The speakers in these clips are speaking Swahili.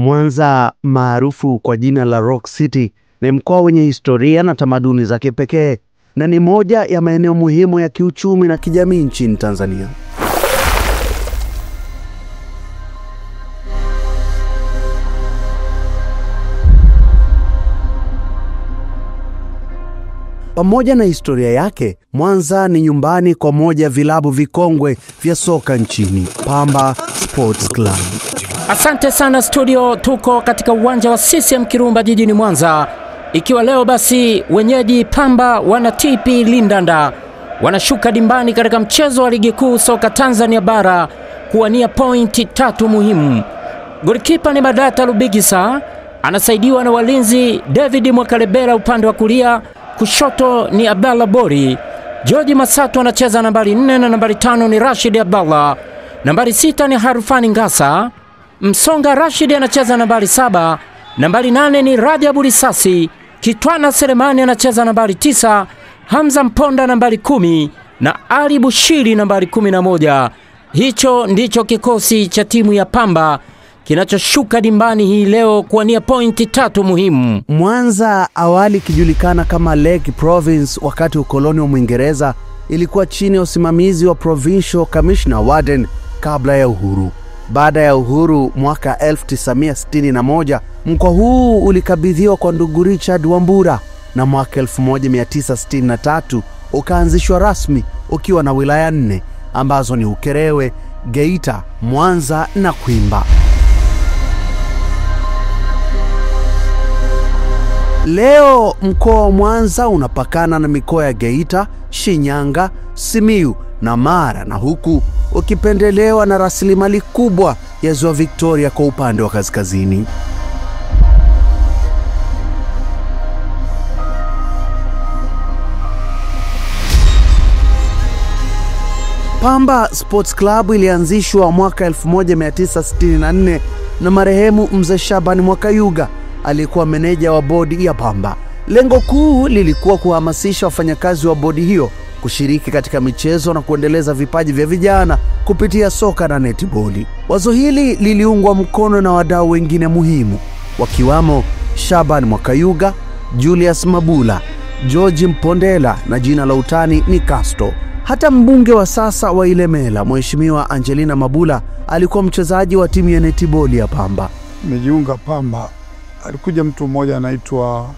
Mwanza, maarufu kwa jina la Rock City, ni mkoa wenye historia na tamaduni za kipekee na ni moja ya maeneo muhimu ya kiuchumi na kijamii nchini Tanzania. Pamoja na historia yake, Mwanza ni nyumbani kwa moja vilabu vikongwe vya soka nchini, Pamba Sports Club. Asante sana studio, tuko katika uwanja wa CCM Kirumba jijini Mwanza. Ikiwa leo basi wenyeji Pamba wana TP Lindanda wanashuka dimbani katika mchezo wa ligi kuu soka Tanzania bara kuwania pointi 3 muhimu. Golikipa ni Madata Lubigisa, anasaidiwa na walinzi David Mwakalebela upande wa kulia, kushoto ni Abdallah Bori. George Masatu anacheza nambari 4 na nambari 5 ni Rashid Abdallah. Nambari 6 ni Harufani Ngasa. Msonga Rashid anacheza nambari 7. Nambari 8 ni Rajabu Risasi. Kitwana Selemani anacheza nambari 9. Hamza Mponda nambari 10 na Ali Bushiri nambari 11. Hicho ndicho kikosi cha timu ya Pamba kinachoshuka dimbani hii leo kuwania pointi 3 muhimu. Mwanza, awali kijulikana kama Lake Province wakati ukoloni wa Mwingereza, ilikuwa chini ya usimamizi wa Provincial Commissioner Warden kabla ya uhuru. Baada ya uhuru mwaka 1961, mkoa huu ulikabidhiwa kwa ndugu Richard Wambura na mwaka 1963 ukaanzishwa rasmi ukiwa na wilaya 4 ambazo ni Ukerewe, Geita, Mwanza na Kwimba. Leo mkoa wa Mwanza unapakana na mikoa ya Geita, Shinyanga, Simiyu na Mara, na huku ukipendelewa na rasilimali kubwa ya Ziwa Victoria kwa upande wa kaskazini. Pamba Sports Club ilianzishwa mwaka 1964 na marehemu Mzee Shabani Mwakayuga, alikuwa meneja wa bodi ya Pamba. Lengo kuu lilikuwa kuhamasisha wafanyakazi wa bodi hiyo kushiriki katika michezo na kuendeleza vipaji vya vijana kupitia soka na netiboli. Wazo hili liliungwa mkono na wadau wengine muhimu, wakiwamo Shabani Mwakayuga, Julius Mabula, George Mpondela na jina la utani ni Casto. Hata mbunge wa sasa wa Ilemela, Mheshimiwa Angelina Mabula, alikuwa mchezaji wa timu ya netiboli ya Pamba. Nimejiunga Pamba, alikuja mtu mmoja anaitwa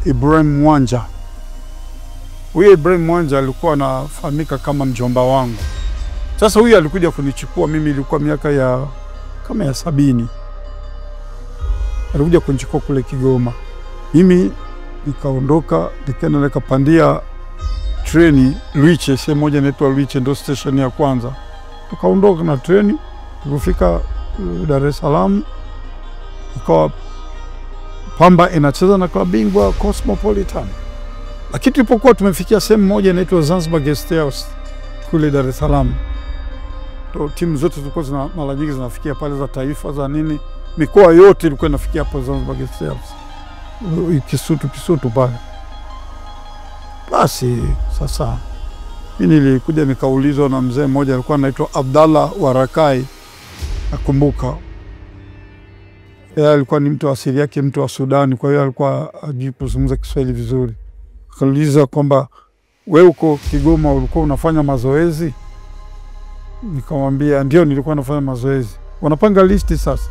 Ibrahim Mwanja. Huyu Ibrahim Mwanja alikuwa anafahamika kama mjomba wangu. Sasa huyu alikuja kunichukua mimi, ilikuwa miaka ya kama ya 70. Alikuja kunichukua kule Kigoma. Mimi nikaondoka, nikaenda nikapandia treni Liche, sehemu moja inaitwa Liche, ndio station ya kwanza. Tukaondoka na treni, tukafika Dar es Salaam. Ikawa Pamba inacheza na klabu bingwa Cosmopolitan. Lakini tulipokuwa tumefikia sehemu moja inaitwa Zanzibar Guest House kule Dar es Salaam, to timu zote zilikuwa mara nyingi zinafikia pale, za taifa za nini, mikoa yote ilikuwa inafikia hapo Zanzibar Guest House, Kisutu pale. Basi sasa mimi nilikuja nikaulizwa na mzee mmoja alikuwa anaitwa Abdallah Warakai, nakumbuka. Yeye alikuwa ni mtu asili yake mtu wa Sudan, kwa hiyo alikuwa hajui kuzungumza Kiswahili vizuri. Akauliza kwamba wewe uko Kigoma ulikuwa unafanya mazoezi? Nikamwambia ndio, nilikuwa nafanya mazoezi. Wanapanga listi sasa.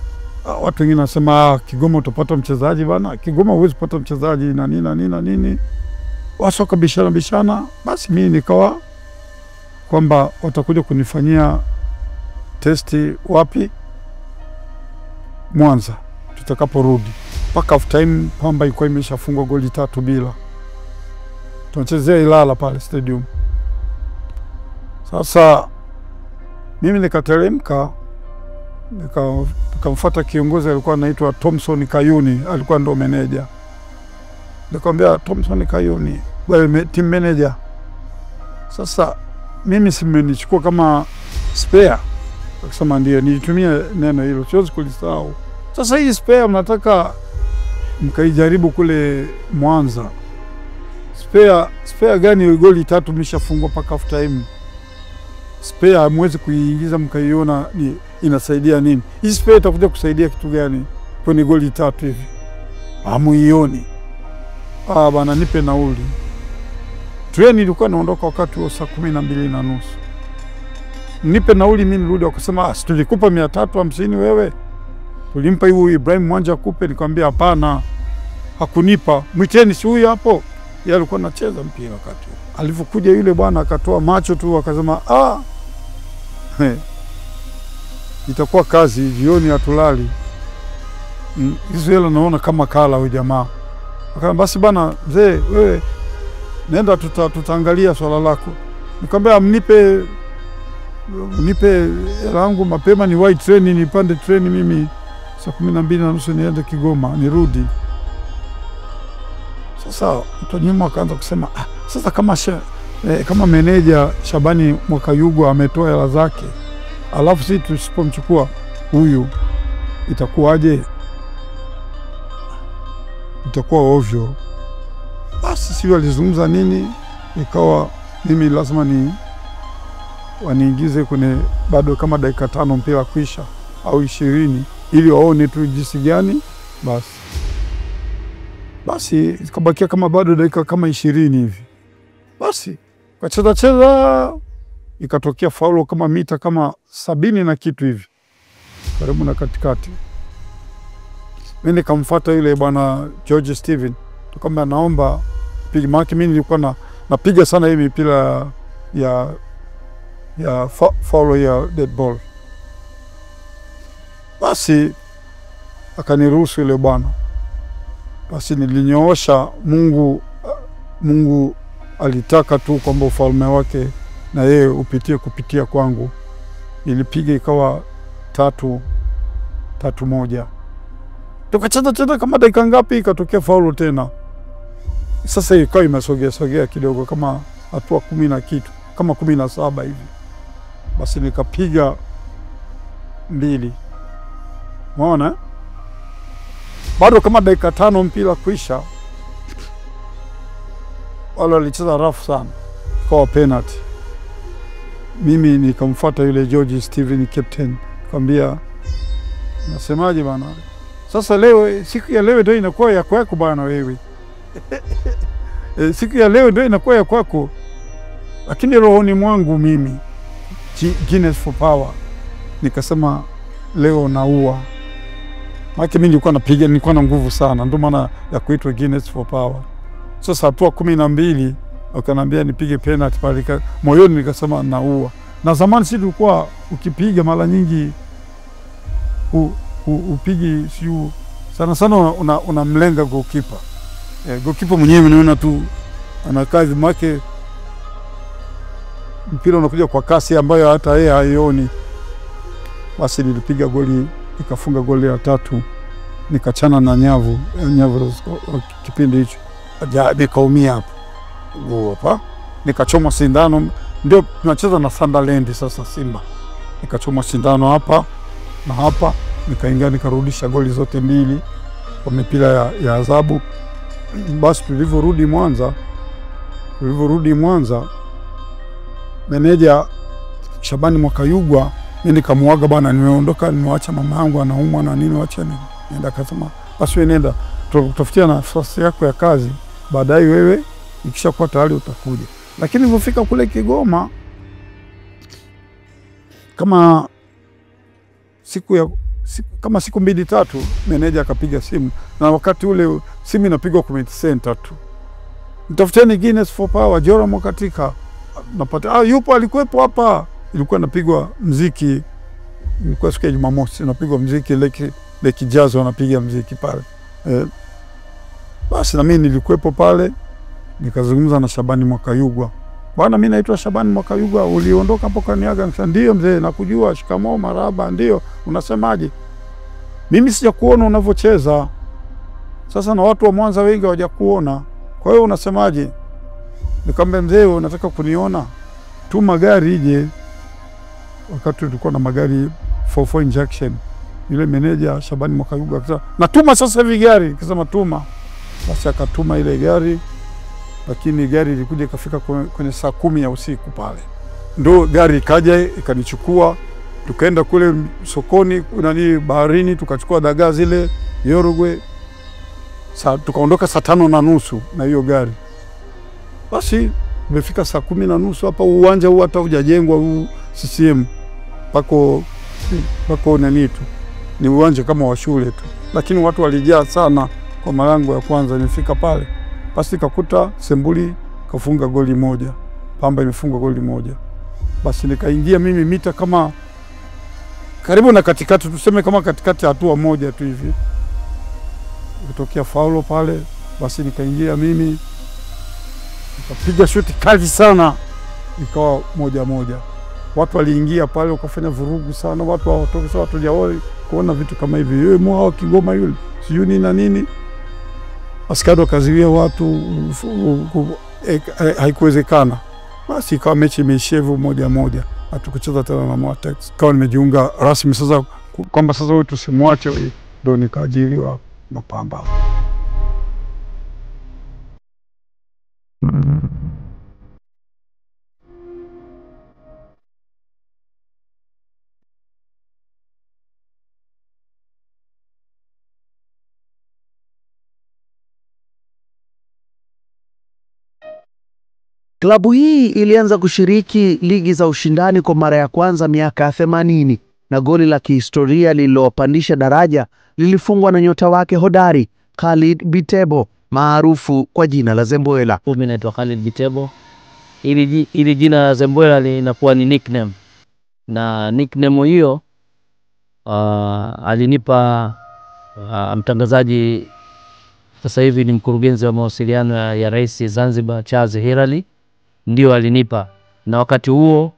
Watu wengine wanasema Kigoma utapata mchezaji bana, Kigoma huwezi kupata mchezaji na nini na nini na nini. Wasoka bishana. Basi mimi nikawa kwamba watakuja kunifanyia testi wapi? Mwanza tutakaporudi. Paka half time Pamba ilikuwa imeshafungwa goli 3-0. Tunachezea Ilala pale stadium. Sasa mimi nikateremka, nikamfuata kiongozi alikuwa anaitwa Thompson Kayuni, alikuwa ndo meneja. Nikamwambia Thompson Kayuni, wewe team manager. Sasa mimi simenichukua kama spare. Akasema ndio, nilitumia neno hilo, siwezi kulisahau. Sasa hii spare mnataka mkaijaribu kule Mwanza. Spare gani? Goli 3 mshafungwa paka half time. Spare hamwezi kuiingiza mkaiona, ni inasaidia nini? Hii spare itakuja kusaidia kitu gani kwenye goli 3 hivi? Hamuioni. Bana nipe nauli. Treni ilikuwa inaondoka wakati wa saa 12:30. Nipe nauli mimi nirudi. Wakasema tulikupa 350 wewe. Tulimpa huyu Ibrahim Mwanja akupe. Nikamwambia hapana. Hakunipa. Mwiteni si huyu hapo. Yeye alikuwa anacheza mpira wakati. Alipokuja yule bwana akatoa macho tu akasema itakuwa kazi jioni hatulali. Hizo hela naona kama kala huyu jamaa. Akasema basi bana mzee wewe nenda tutaangalia swala lako. Nikamwambia mnipe langu mapema ni white train nipande treni mimi saa 12:30 niende Kigoma nirudi. Sasa mtu nyuma akaanza kusema sasa kama meneja Shabani Mwakayugwa ametoa hela zake alafu sisi tusipomchukua huyu itakuwaje? Itakuwa ovyo. Basi sio alizungumza nini, ikawa mimi lazima waniingize kwenye bado kama dakika 5 mpira kuisha au 20 ili waone tu jinsi gani. Basi ikabakia kama bado dakika kama 20 hivi. Basi kacheza ikatokea faulo kama mita kama 70 na kitu hivi karibu na katikati. Mimi nikamfuata yule bwana George Steven, tukamwambia naomba piga maki. Mimi nilikuwa napiga sana hii mipira ya faulo ya dead ball. Basi akaniruhusu yule bwana. Basi nilinyoosha. Mungu alitaka tu kwamba ufalme wake na yeye upitie kupitia kwangu. Nilipiga ikawa 3-1. Tukacheza kama dakika ngapi ikatokea faulo tena. Sasa ikawa imesogea kidogo kama hatua 10 na kitu, kama 17 hivi. Basi nikapiga 2. Unaona? Bado kama dakika 5 mpira kuisha. Wale walicheza rafu sana. Kwa penalty. Mimi nikamfuata yule George Steven captain, nikamwambia nasemaje bana? Sasa leo siku ya leo ndio inakuwa ya kwako bana wewe. Siku ya leo ndio inakuwa ya kwako. Lakini rohoni mwangu mimi Guinness for power nikasema leo naua. Maana mimi nilikuwa na nguvu sana, ndio maana ya kuitwa Guinness for power. Sasa hatua 12 wakaniambia nipige penalty pale, moyoni nikasema naua. Na zamani sisi tulikuwa ukipiga mara nyingi upigi siu sana unamlenga goalkeeper. Goalkeeper mwenyewe unaona tu ana kazi make, mpira unakuja kwa kasi ambayo hata yeye haioni. Basi nilipiga goli, nikafunga goli la 3, nikachana na nyavu kipindi hicho. Nikaumia hapo. Hapa nikachoma sindano, ndio tunacheza na Sunderland sasa Simba. Nikachoma sindano hapa na hapa, nikaingia nikarudisha goli zote 2 kwa mipira ya adhabu. Basi tulivyorudi Mwanza, meneja Shabani Mwakayugwa mimi nikamuaga bana, nimeondoka, nimeacha mama yangu anaumwa na nini, acha nenda. Akasema basi wewe nenda, tutafutia nafasi yako ya kazi baadaye, wewe ikishakuwa tayari utakuja. Lakini nilipofika kule Kigoma kama siku 2-3 meneja akapiga simu, na wakati ule simu inapigwa community center tu, mtafuteni Guinness for power Joram katika napata yupo, alikuwepo hapa. Ilikuwa napigwa muziki, ilikuwa siku ya Jumamosi napigwa muziki Leki Jazz wanapiga muziki pale. Basi na mimi nilikuwepo pale, nikazungumza na Shabani Mwakayugwa. Bwana mimi naitwa Shabani Mwakayugwa, uliondoka hapo kaniaga? Nikasema ndio mzee, nakujua, shikamoo, maraba. Ndio, unasemaje? Mimi sijakuona unavocheza. Sasa na watu wa Mwanza wengi hawajakuona. Kwa hiyo unasemaje? Nikamwambia mzee, unataka kuniona? Tuma gari ije. Wakati tulikuwa na magari 44 injection. Yule meneja Shabani Mwakayugwa akasema, "Natuma sasa hivi gari." Nikasema tuma. Basi akatuma ile gari. Lakini gari ilikuja ikafika kwenye saa 10 ya usiku pale. Ndio gari ikaja ikanichukua Tukaenda kule sokoni baharini, tukachukua dagaa zile Yorogwe. Tukaondoka saa 5:30 na hiyo gari. Basi tumefika saa 10:30 hapa. Uwanja huu hata hujajengwa huu CCM. Pako tu. Ni uwanja kama wa shule tu. Lakini watu walijaa sana kwa malango ya kwanza. Nilifika pale. Basi nikakuta Sembuli kafunga goli moja. Pamba imefunga goli moja. Basi nikaingia mimi mita kama karibu na katikati, tuseme kama katikati hatua moja tu hivi. Kutokea faulo pale, basi nikaingia mimi. Nikapiga shuti kali sana, ikawa 1-1. Watu waliingia pale wakafanya vurugu sana, watu hawatoka sawa, tujawahi kuona vitu kama hivi. Yeye mwao Kigoma yule, sijui nini na nini. Askari wakaziwia watu, haikuwezekana. Basi ikawa mechi imeishia 1-1. Hatukucheza tena na Mwatex. Kawa nimejiunga rasmi sasa kwamba sasa wewe tusimwache wewe, ndio nikaajiriwa na Pamba. Klabu hii ilianza kushiriki ligi za ushindani kwa mara ya kwanza miaka ya 80 na goli la kihistoria lililowapandisha daraja lilifungwa na nyota wake hodari Khalid Bitebo, maarufu kwa jina la Zembwela. Mimi naitwa Khalid Bitebo. Ili jina la Zembwela linakuwa ni nickname. Na nickname hiyo alinipa mtangazaji, sasa hivi ni mkurugenzi wa mawasiliano ya Rais Zanzibar Charles Hilary, ndio alinipa. Na wakati huo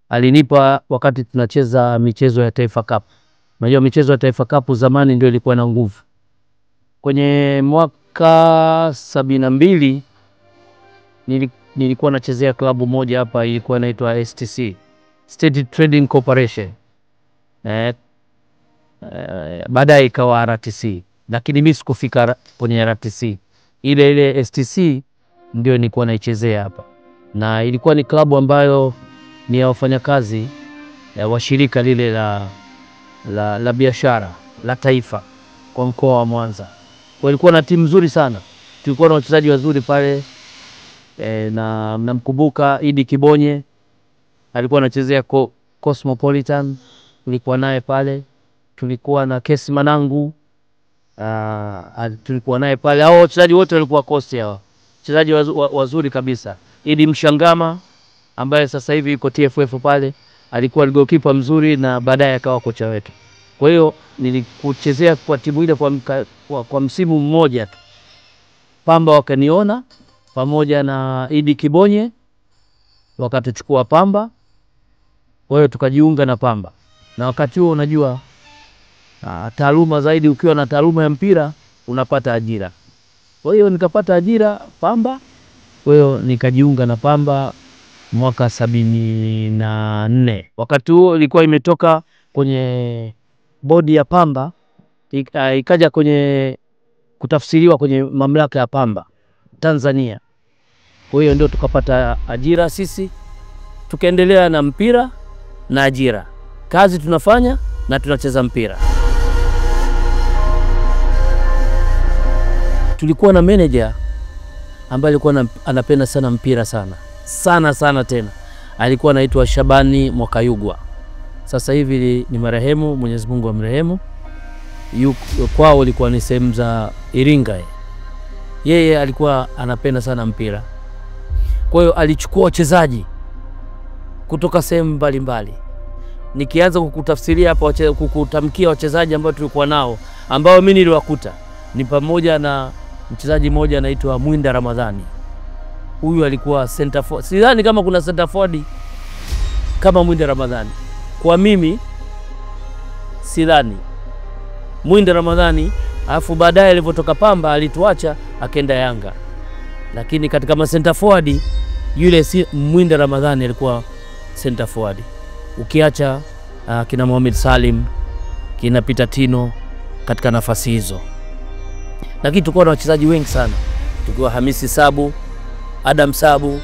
alinipa wakati tunacheza michezo ya Taifa Cup. Unajua michezo ya Taifa Cup zamani ndio ilikuwa na nguvu. Kwenye mwaka 72 nilikuwa nachezea klabu moja hapa, ilikuwa inaitwa STC, State Trading Corporation. Baadaye ikawa RTC, lakini mimi sikufika kwenye RTC. Ile STC ndio nilikuwa naichezea hapa. Na ilikuwa ni klabu ambayo ni ya wafanyakazi wa shirika lile la biashara la taifa kwa mkoa wa Mwanza. Kwa ilikuwa na timu nzuri sana. Tulikuwa na wachezaji wazuri pale, na namkumbuka Idi Kibonye alikuwa anachezea Cosmopolitan, tulikuwa naye pale. Tulikuwa na Kesi Manangu, tulikuwa naye pale. Hao wachezaji wote walikuwa Coast hao. Wachezaji wazuri kabisa. Idi Mshangama ambaye sasa hivi yuko TFF pale, alikuwa goalkeeper mzuri na baadaye akawa kocha wetu. Kwa hiyo nilikuchezea kwa timu ile kwa msimu mmoja tu. Pamba wakaniona pamoja na Idi Kibonye, wakatuchukua Pamba. Kwa hiyo tukajiunga na Pamba. Na wakati huo unajua taaluma zaidi, ukiwa na taaluma ya mpira unapata ajira. Kwa hiyo nikapata ajira Pamba. Kwa hiyo nikajiunga na Pamba mwaka 74. Wakati huo ilikuwa imetoka kwenye bodi ya Pamba, ikaja kwenye kutafsiriwa kwenye mamlaka ya Pamba Tanzania. Kwa hiyo ndio tukapata ajira sisi, tukaendelea na mpira na ajira. Kazi tunafanya na tunacheza mpira. Tulikuwa na manager ambaye alikuwa anapenda sana mpira sana tena. Alikuwa anaitwa Shabani Mwakayugwa. Sasa hivi ni marehemu, Mwenyezi Mungu amrehemu. Kwao ilikuwa ni sehemu za Iringa. Yeye alikuwa anapenda sana mpira. Kwa hiyo alichukua wachezaji kutoka sehemu mbalimbali. Nikianza kukutafsiria hapa, kukutamkia wachezaji ambao tulikuwa nao, ambao mimi niliwakuta, ni pamoja na mchezaji mmoja anaitwa Mwinda Ramadhani. Huyu alikuwa center forward. Sidhani kama kuna center forward kama Mwinda Ramadhani. Kwa mimi sidhani. Mwinda Ramadhani, alafu baadaye alipotoka Pamba alituacha akaenda Yanga. Lakini katika center forward yule si Mwinda Ramadhani alikuwa center forward. Ukiacha kina Mohamed Salim, kina Peter Tino katika nafasi hizo. Lakini tulikuwa na wachezaji wengi sana. Tulikuwa Hamisi Sabu, Adam Sabu,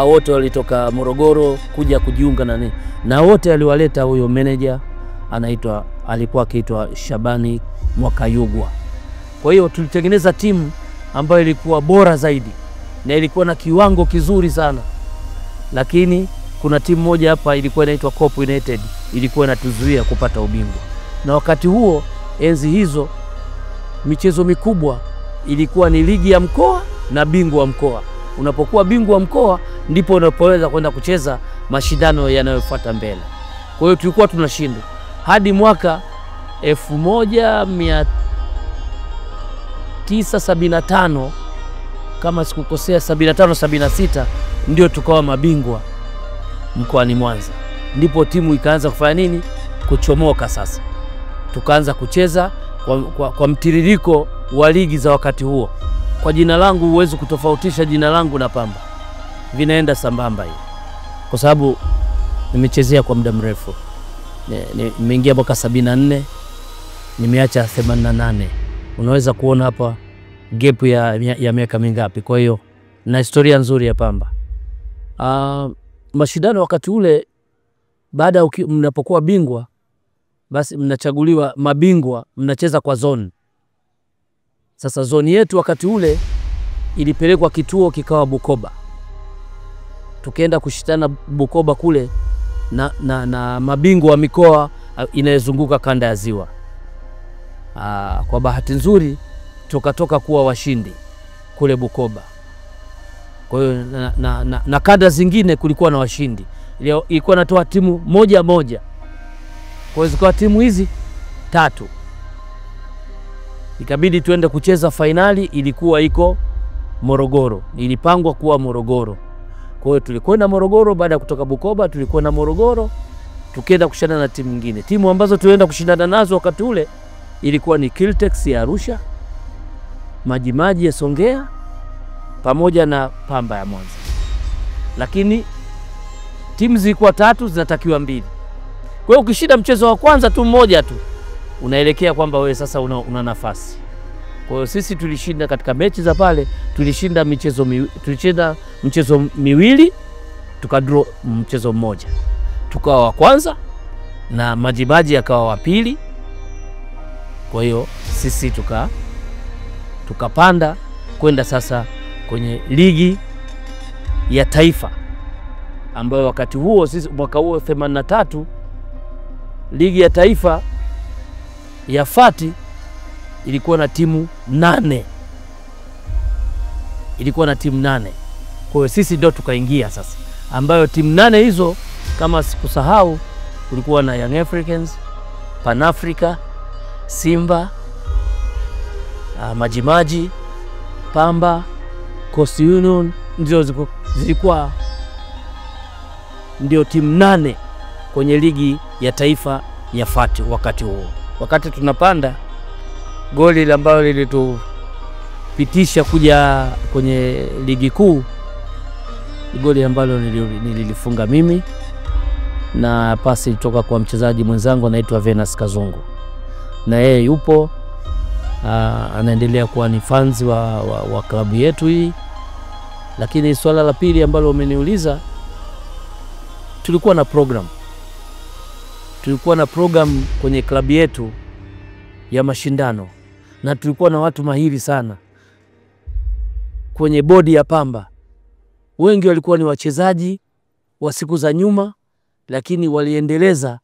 wote walitoka Morogoro kuja kujiunga na na wote aliwaleta huyo manager alikuwa akiitwa Shabani Mwakayugwa. Kwa hiyo tulitengeneza timu ambayo ilikuwa bora zaidi na ilikuwa na kiwango kizuri sana. Lakini kuna timu moja hapa ilikuwa inaitwa Cope United, ilikuwa inatuzuia kupata ubingwa. Na wakati huo, enzi hizo, michezo mikubwa ilikuwa ni ligi ya mkoa na bingwa wa mkoa. Unapokuwa bingwa wa mkoa ndipo unapoweza kwenda kucheza mashindano yanayofuata mbele. Kwa hiyo tulikuwa tunashinda hadi mwaka 1975 kama sikukosea, 75-76 ndio tukawa mabingwa mkoani Mwanza. Ndipo timu ikaanza kufanya nini? Kuchomoka sasa. Tukaanza kucheza kwa mtiririko wa ligi za wakati huo. Kwa jina langu huwezi kutofautisha jina langu na Pamba. Vinaenda sambamba hiyo. Kwa sababu nimechezea kwa muda mrefu. Nimeingia mwaka 74, nimeacha 88. Unaweza kuona hapa gap ya miaka mingapi. Kwa hiyo na historia nzuri ya Pamba. Mashindano wakati ule, baada mnapokuwa bingwa, basi mnachaguliwa mabingwa, mnacheza kwa zone. Sasa zone yetu wakati ule ilipelekwa kituo kikawa Bukoba. Tukaenda kushitana Bukoba kule na mabingwa wa mikoa inayozunguka kanda ya Ziwa. Kwa bahati nzuri tukatoka kuwa washindi kule Bukoba. Kwa hiyo na kanda zingine kulikuwa na washindi. Ilikuwa natoa timu moja moja. Kwa hiyo zikawa timu hizi 3. Ikabidi tuende kucheza finali, ilikuwa iko Morogoro. Ilipangwa kuwa Morogoro. Kwa hiyo tulikwenda Morogoro. Baada ya kutoka Bukoba tulikwenda Morogoro, tukaenda kushindana na timu nyingine. Timu ambazo tulienda kushindana nazo wakati ule ilikuwa ni Kiltex ya Arusha, Majimaji ya Songea pamoja na Pamba ya Mwanza. Lakini timu zilikuwa 3, zinatakiwa 2. Kwa hiyo ukishinda mchezo wa kwanza tu mmoja tu, unaelekea kwamba wewe sasa una nafasi. Kwa hiyo sisi tulishinda katika mechi za pale, tulishinda mchezo miwili, tukadraw mchezo mmoja. Tukawa wa kwanza na Majimaji akawa wa pili. Kwa hiyo sisi tukapanda kwenda sasa kwenye ligi ya taifa, ambayo wakati huo sisi mwaka huo 83 ligi ya taifa ya Fati ilikuwa na timu 8. Ilikuwa na timu 8. Kwa hiyo sisi ndio tukaingia sasa, ambayo timu 8 hizo kama sikusahau kulikuwa na Young Africans, Pan Africa, Simba, Majimaji, Pamba, Coast Union, zilikuwa ndio timu 8 kwenye ligi ya taifa ya Fati wakati huo. Wakati tunapanda, goli ambalo lilitupitisha kuja kwenye ligi kuu, goli ambalo nililifunga mimi na pasi kutoka kwa mchezaji mwenzangu anaitwa Venus Kazungu. Na yeye yupo anaendelea kuwa ni fans wa klabu yetu hii. Lakini swala la pili ambalo umeniuliza, tulikuwa na program kwenye klabu yetu ya mashindano, na tulikuwa na watu mahiri sana kwenye bodi ya Pamba. Wengi walikuwa ni wachezaji wa siku za nyuma, lakini waliendeleza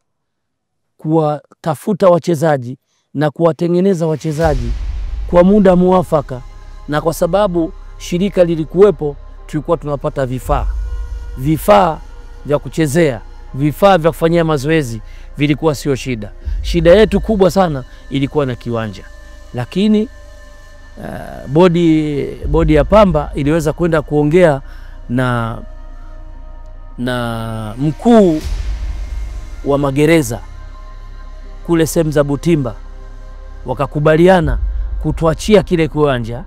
kuwatafuta wachezaji na kuwatengeneza wachezaji kwa muda muafaka. Na kwa sababu shirika lilikuwepo, tulikuwa tunapata vifaa vya kuchezea, vifaa vya kufanyia mazoezi, vilikuwa sio shida. Shida yetu kubwa sana ilikuwa na kiwanja. Lakini bodi ya Pamba iliweza kwenda kuongea na mkuu wa magereza kule sehemu za Butimba, wakakubaliana kutuachia kile kiwanja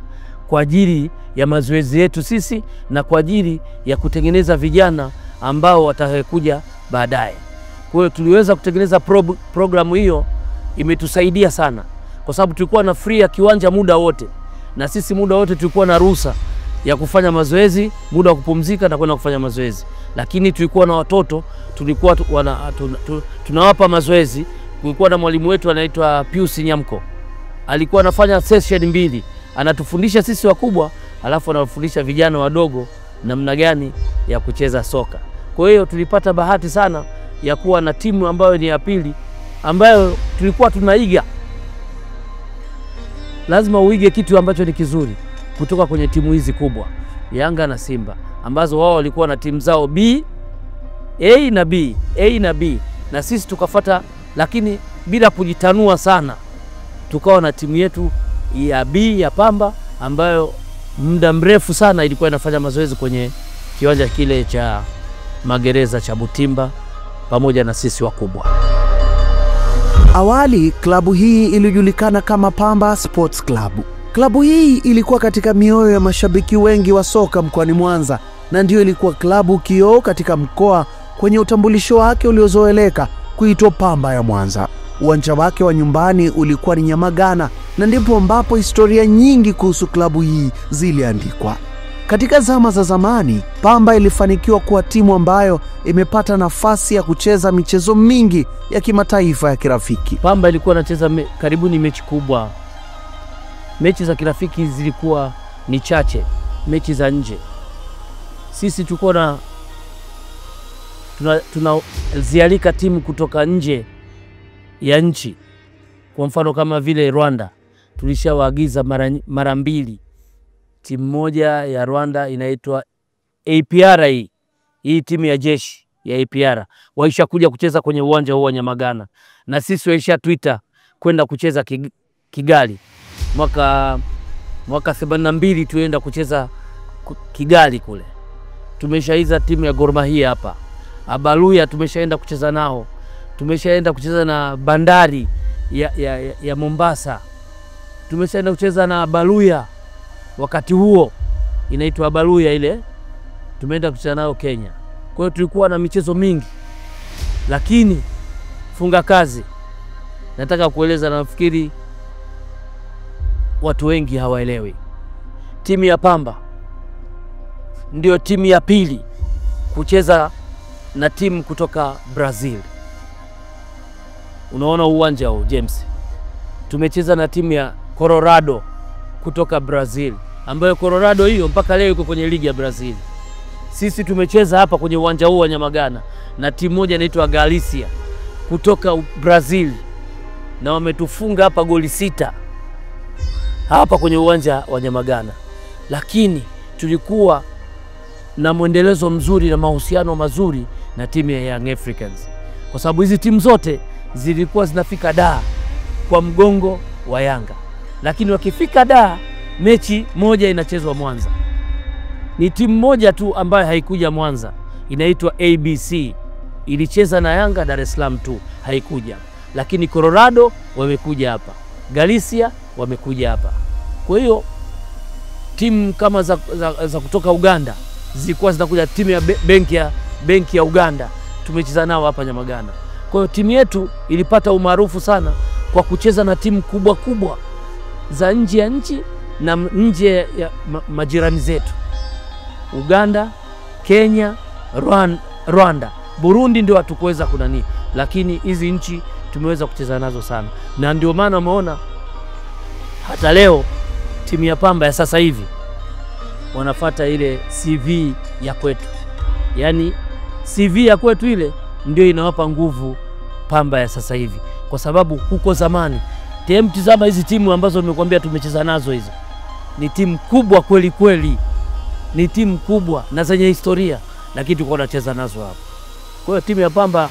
kwa ajili ya mazoezi yetu sisi na kwa ajili ya kutengeneza vijana ambao watakuja baadaye. Kwa hiyo tuliweza kutengeneza programu hiyo. Imetusaidia sana kwa sababu tulikuwa na free ya kiwanja muda wote, na sisi muda wote tulikuwa na ruhusa ya kufanya mazoezi, muda wa kupumzika na kwenda kufanya mazoezi. Lakini tulikuwa na watoto, tulikuwa tunawapa mazoezi. Kulikuwa na mwalimu wetu anaitwa Pius Nyamko. Alikuwa anafanya session 2. Anatufundisha sisi wakubwa, alafu anafundisha vijana wadogo namna gani ya kucheza soka. Kwa hiyo tulipata bahati sana ya kuwa na timu ambayo ni ya pili, ambayo tulikuwa tunaiga. Lazima uige kitu ambacho ni kizuri kutoka kwenye timu hizi kubwa, Yanga na Simba, ambazo wao walikuwa na timu zao B, A na B, A na B, na sisi tukafata, lakini bila kujitanua sana. Tukawa na timu yetu ya B ya Pamba, ambayo muda mrefu sana ilikuwa inafanya mazoezi kwenye kiwanja kile cha Magereza cha Butimba pamoja na sisi wakubwa. Awali klabu hii ilijulikana kama Pamba Sports Club. Klabu hii ilikuwa katika mioyo ya mashabiki wengi wa soka mkoani Mwanza, na ndio ilikuwa klabu kioo katika mkoa kwenye utambulisho wake uliozoeleka kuitwa Pamba ya Mwanza. Uwanja wake wa nyumbani ulikuwa ni Nyamagana, na ndipo ambapo historia nyingi kuhusu klabu hii ziliandikwa. Katika zama za zamani, Pamba ilifanikiwa kuwa timu ambayo imepata nafasi ya kucheza michezo mingi ya kimataifa ya kirafiki. Pamba ilikuwa inacheza karibuni mechi kubwa. Mechi za kirafiki zilikuwa ni chache, mechi za nje. Sisi tulikuwa tunazialika timu kutoka nje ya nchi. Kwa mfano kama vile Rwanda, tulishawaagiza mara 2. Timu moja ya Rwanda inaitwa APR, hii timu ya jeshi ya APR waisha kuja kucheza kwenye uwanja huu wa Nyamagana, na sisi waisha Twitter kwenda kucheza Kigali. Mwaka 82 tuenda kucheza Kigali kule. Tumeshaiza timu ya Gor Mahia hapa. Abaluya tumeshaenda kucheza nao. Tumeshaenda kucheza na Bandari ya Mombasa. Tumeshaenda kucheza na Abaluya wakati huo inaitwa Abaluya ile. Tumeenda kucheza nao Kenya. Kwa hiyo tulikuwa na michezo mingi. Lakini funga kazi, nataka kueleza, na nafikiri watu wengi hawaelewi. Timu ya Pamba ndio timu ya pili kucheza na timu kutoka Brazil. Unaona uwanja huu James. Tumecheza na timu ya Colorado kutoka Brazil, ambayo Colorado hiyo mpaka leo iko kwenye ligi ya Brazil. Sisi tumecheza hapa kwenye uwanja huu wa Nyamagana na timu moja inaitwa Galicia kutoka Brazil, na wametufunga hapa goli 6 hapa kwenye uwanja wa Nyamagana. Lakini tulikuwa na mwendelezo mzuri na mahusiano mazuri na timu ya Young Africans, kwa sababu hizi timu zote zilikuwa zinafika Dar kwa mgongo wa Yanga. Lakini wakifika Dar, mechi moja inachezwa Mwanza. Ni timu moja tu ambayo haikuja Mwanza, inaitwa ABC. Ilicheza na Yanga Dar es Salaam tu, haikuja. Lakini Colorado wamekuja hapa, Galicia wamekuja hapa. Kwa hiyo timu kama za kutoka Uganda zilikuwa zinakuja, timu ya benki ya Uganda tumecheza nao hapa Nyamagana. Kwa hiyo timu yetu ilipata umaarufu sana kwa kucheza na timu kubwa kubwa za nje ya nchi na nje ya majirani zetu. Uganda, Kenya, Rwanda, Burundi ndio hatukuweza kunani, lakini hizi nchi tumeweza kucheza nazo sana. Na ndio maana umeona hata leo timu ya Pamba ya sasa hivi wanafuata ile CV ya kwetu. Yaani CV ya kwetu ile ndio inawapa nguvu Pamba ya sasa hivi, kwa sababu huko zamani tazama hizi timu ambazo nimekuambia tumecheza nazo, hizo ni timu kubwa kweli kweli, ni timu kubwa na zenye historia, lakini tulikuwa tunacheza nazo hapo. Kwa hiyo timu ya Pamba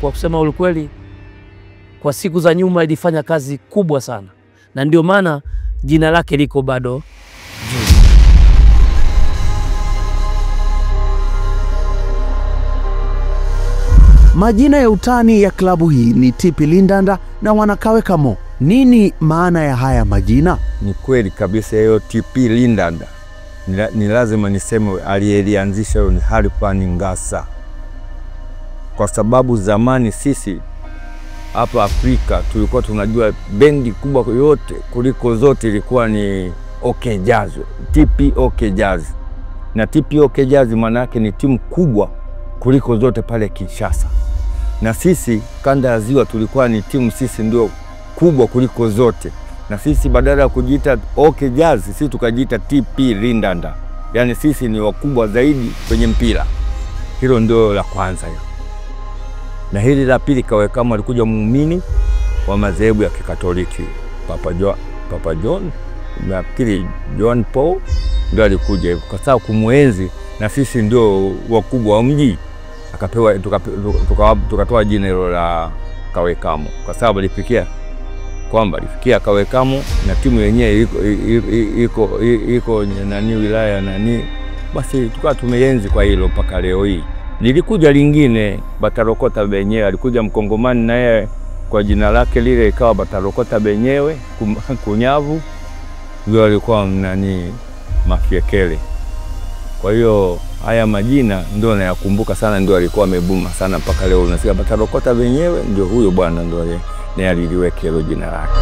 kwa kusema ukweli, kwa siku za nyuma ilifanya kazi kubwa sana, na ndio maana jina lake liko bado juu. Majina ya utani ya klabu hii ni TP Lindanda na Wanakawe Kamo. Nini maana ya haya majina? Ni kweli kabisa, hiyo TP Lindanda ni lazima niseme aliyelianzisha ni Halfan Ngasa, kwa sababu zamani sisi hapa Afrika tulikuwa tunajua bendi kubwa yote kuliko zote ilikuwa ni OK Jazz. TPOK Jazz. Na TPOK Jazz maana yake ni timu kubwa kuliko zote pale Kinshasa. Na sisi kanda ya Ziwa tulikuwa ni timu, sisi ndio kubwa kuliko zote. Na sisi badala ya kujiita OK Jazz, sisi tukajiita TP Lindanda. Yaani sisi ni wakubwa zaidi kwenye mpira. Hilo ndio la kwanza hilo. Na hili la pili Kawekamo alikuja muumini wa madhehebu ya Kikatoliki. Papa John, nafikiri John Paul ndio alikuja hivyo. Kwa sababu kumuenzi na sisi ndio wakubwa wa mji, akapewa tukatoa jina hilo la Kawekamo. Kwa sababu alifikia Kawekamo na timu yenyewe iko nani wilaya nani, basi tukawa tumeenzi kwa hilo mpaka leo hii. Lilikuja lingine Batarokota Benyewe, alikuja Mkongomani na yeye kwa jina lake lile ikawa Batarokota Benyewe Kunyavu, ndio alikuwa nani Mafyekele. Kwa hiyo haya majina ndio nayakumbuka sana, ndio alikuwa amebuma sana mpaka leo unasikia Batarokota Benyewe, ndio huyo bwana ndio aliliweka hilo jina lake.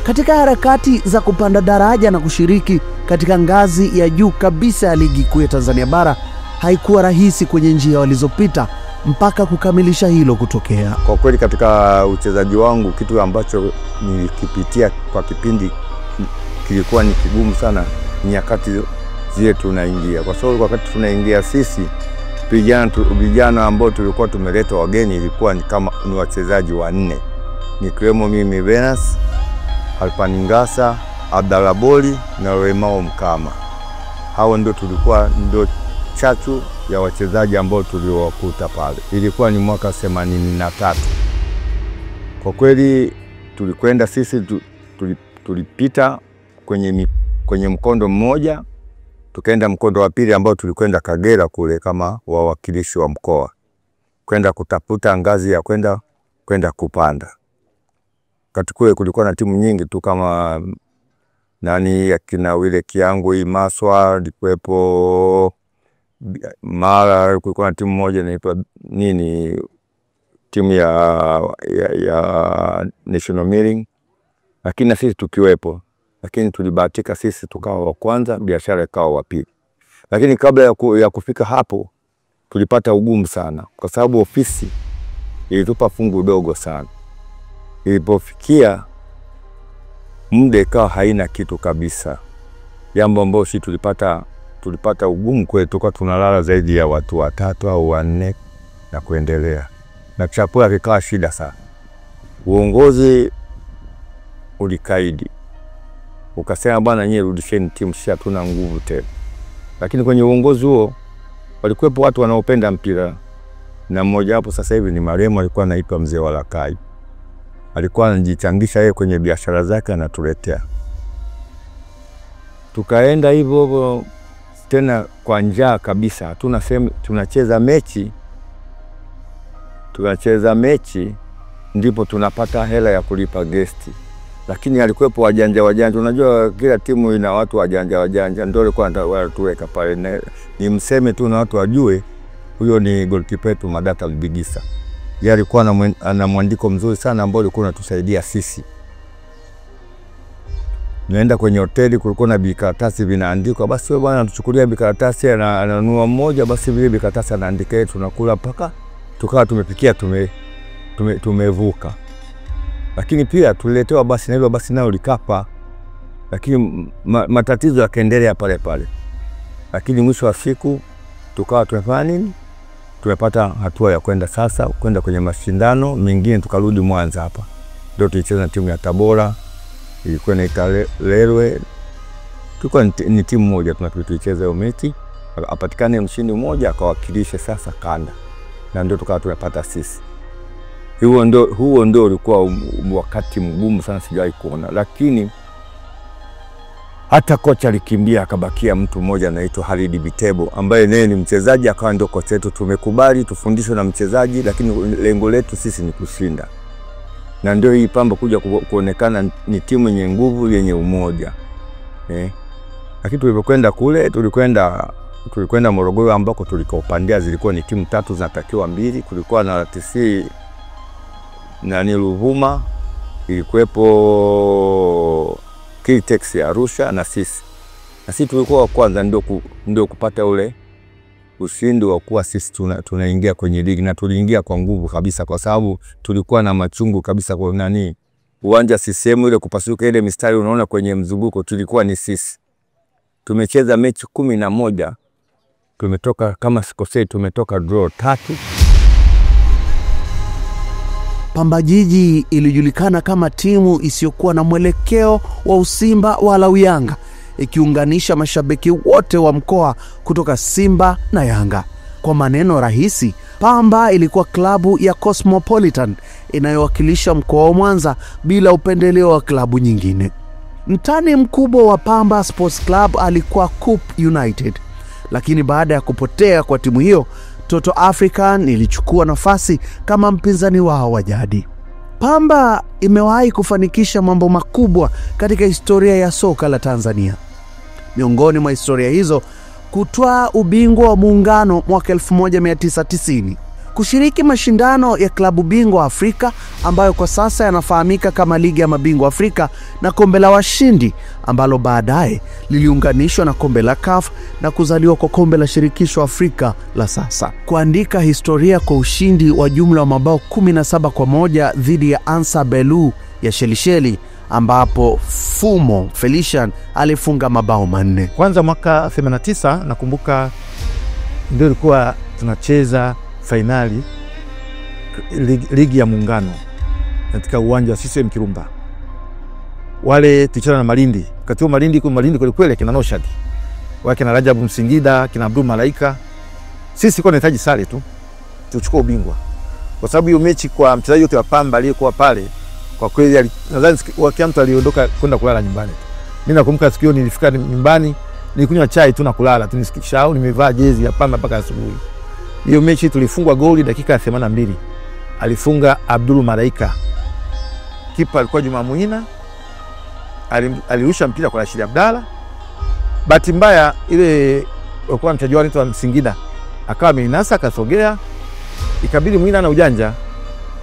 Katika harakati za kupanda daraja na kushiriki katika ngazi ya juu kabisa ya ligi kuu ya Tanzania bara, haikuwa rahisi kwenye njia walizopita mpaka kukamilisha hilo kutokea. Kwa kweli katika uchezaji wangu, kitu ambacho nilikipitia kwa kipindi kilikuwa ni kigumu sana nyakati zile tunaingia. Kwa sababu wakati tunaingia sisi vijana ambao tulikuwa tumeleta wageni, ilikuwa ni kama ni wachezaji 4. Nikiwemo mimi Venus, Alpani Ngasa, Abdalla Boli na Remao Mkama. Hao ndio tulikuwa ndio chachu ya wachezaji ambao tuliowakuta pale. Ilikuwa ni mwaka 83. Kwa kweli tulikwenda sisi tulipita kwenye mkondo mmoja, tukaenda mkondo wa pili ambao tulikwenda Kagera kule kama wawakilishi wa mkoa, kwenda kutafuta ngazi ya kwenda kupanda. Katikule kulikuwa na timu nyingi tu kama nani akina Wile Kiangu, Maswa, dikwepo Mara, kulikuwa na timu moja inaitwa nini, timu ya National Milling, lakini na sisi tukiwepo. Lakini tulibahatika sisi tukawa wa kwanza, Biashara ikawa wa pili. Lakini kabla ya kufika hapo tulipata ugumu sana, kwa sababu ofisi ilitupa fungu dogo sana. Ilipofikia muda ikawa haina kitu kabisa, jambo ambalo sisi tulipata ugumu kwetu, kwa tunalala zaidi ya watu 3 au 4 na kuendelea, na chakula kikawa shida sana. Uongozi ulikaidi, ukasema bwana nyie rudisheni timu, sisi hatuna nguvu tena. Lakini kwenye uongozi huo walikuwepo watu wanaopenda mpira, na mmoja hapo sasa hivi ni marehemu, alikuwa anaitwa Mzee Walakai. Alikuwa anajichangisha yeye kwenye biashara zake anatuletea. Tukaenda hivyo tena kwa njaa kabisa. Tunacheza mechi ndipo tunapata hela ya kulipa guesti. Lakini alikuwepo wajanja. Unajua kila timu ina watu wajanja, ndio alikuwa anatuweka pale. Ni mseme tu na watu wajue, huyo ni goalkeeper wetu Madata Bigisa. Yeye alikuwa ana mwandiko mzuri sana ambao alikuwa anatusaidia sisi. Naenda kwenye hoteli, kulikuwa na bikaratasi vinaandikwa, basi wewe bwana tuchukulia bikaratasi, ananunua mmoja, basi vile bikaratasi anaandika yetu, tunakula paka tukawa tumepikia tumevuka. Lakini pia tuliletewa basi, na hilo basi nao likapa, lakini matatizo yakaendelea pale pale. Lakini mwisho wa siku tukawa tumefanya nini? Tumepata hatua ya kwenda kwenye mashindano mengine, tukarudi Mwanza hapa. Ndio tulicheza na timu ya Tabora, ilikuwa inaitwa Lelwe. Tulikuwa ni timu moja tulicheza hiyo mechi, apatikane mshindi mmoja akawakilisha sasa kanda. Na ndio tukawa tumepata sisi. Huo ndio ulikuwa wakati mgumu sana sijawahi kuona. Lakini hata kocha alikimbia, akabakia mtu mmoja anaitwa Halidi Bitebo, ambaye naye ni mchezaji, akawa ndio kocha wetu. Tumekubali tufundishwe na mchezaji, lakini lengo letu sisi ni kushinda. Na ndio hii Pamba kuja kuonekana ni timu yenye nguvu, yenye umoja. Lakini tulipokwenda kule, tulikwenda Morogoro ambako tulikopandia zilikuwa ni timu 3 zinatakiwa 2. Kulikuwa na RTC na Ruvuma, ilikuwepo Kiltex ya Arusha na sisi. Na sisi tulikuwa wa kwanza ndio kupata ule ushindi wa kuwa sisi tunaingia kwenye ligi, na tuliingia kwa nguvu kabisa kwa sababu tulikuwa na machungu kabisa kwa nani. Uwanja CCM ile kupasuka ile mistari unaona kwenye mzunguko tulikuwa ni sisi. Tumecheza mechi 11. Tumetoka kama sikosei tumetoka draw 3. Pamba Jiji ilijulikana kama timu isiyokuwa na mwelekeo wa usimba wala uyanga, ikiunganisha mashabiki wote wa mkoa kutoka Simba na Yanga. Kwa maneno rahisi, Pamba ilikuwa klabu ya Cosmopolitan inayowakilisha mkoa wa Mwanza bila upendeleo wa klabu nyingine. Mtani mkubwa wa Pamba Sports Club alikuwa Cup United, lakini baada ya kupotea kwa timu hiyo, Toto African ilichukua nafasi kama mpinzani wao wa jadi. Pamba imewahi kufanikisha mambo makubwa katika historia ya soka la Tanzania. Miongoni mwa historia hizo, kutwaa ubingwa wa Muungano mwaka 1990, kushiriki mashindano ya klabu bingwa Afrika ambayo kwa sasa yanafahamika kama Ligi ya Mabingwa Afrika, na kombe la washindi ambalo baadaye liliunganishwa na kombe la CAF na kuzaliwa kwa kombe la shirikisho Afrika la sasa. Kuandika historia kwa ushindi wa jumla wa mabao 17-1 dhidi ya Ansa Belu ya Shelisheli, ambapo Fumo Felician alifunga mabao 4. Kwanza mwaka 89 nakumbuka ndio ilikuwa tunacheza finali ligi ya Muungano katika uwanja wa CCM Kirumba. Wale tulicheza na Malindi. Wakati Malindi kweli kina Noshad. Wake na Rajabu Msingida, kina Abdul Malaika. Sisi kwa tunahitaji sare tu tuchukue ubingwa. Kwa sababu hiyo mechi kwa mchezaji wote wa Pamba aliyekuwa pale, kwa kweli nadhani kila mtu aliondoka kwenda kulala nyumbani. Mimi nakumbuka siku hiyo nilifika nyumbani, nilikunywa chai tu na kulala. Tunisikishao nimevaa jezi ya Pamba mpaka asubuhi. Hiyo mechi tulifungwa goli dakika ya 82. Alifunga Abdul Malaika. Kipa alikuwa Juma Muhina. Alirusha mpira kwa Rashid Abdalla. Bahati mbaya ile alikuwa mchezaji wa Msingida akawa amenasa akasogea, ikabidi Muhina na ujanja